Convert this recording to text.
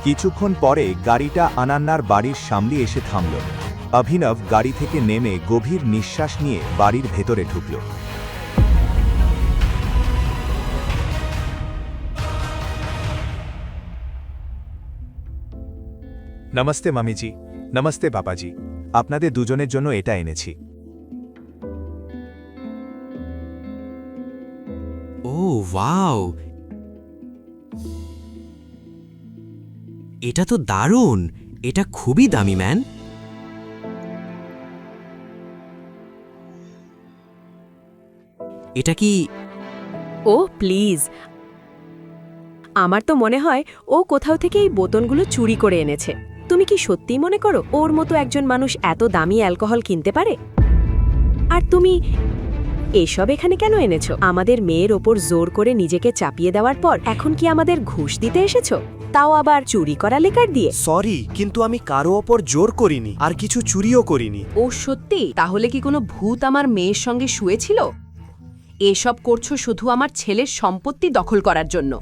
কিছুক্ষণ পরে গাড়িটা আনান্নার বাড়ির সামনে এসে থামল। অভিনব গাড়ি থেকে নেমে গভীর নিঃশ্বাস নিয়ে বাড়ির ভেতরে ঢুকল। নমস্তে মামিজি, নমস্তে বাবাজি, আপনাদের দুজনের জন্য এটা এনেছি। ও ওয়াও, এটা তো দারুণ। এটা খুবই দামি ম্যান। এটা কি? ও প্লিজ, আমার তো মনে হয় ও কোথাও থেকে এই বোতলগুলো চুরি করে এনেছে। তুমি কি সত্যিই মনে করো ওর মতো একজন মানুষ এত দামি অ্যালকোহল কিনতে পারে? আর তুমি এসব এখানে কেন এনেছো? আমাদের মেয়ের ওপর জোর করে নিজেকে চাপিয়ে দেওয়ার পর এখন কি আমাদের ঘুষ দিতে এসেছো? তাও আবার চুরি করা লেকার দিয়ে। সরি, কিন্তু আমি কারো ওপর জোর করিনি, আর কিছু চুরিও করিনি। ও সত্যি? তাহলে কি কোনো ভূত আমার মেয়ের সঙ্গে শুয়েছিল? এসব করছো শুধু আমার ছেলের সম্পত্তি দখল করার জন্য।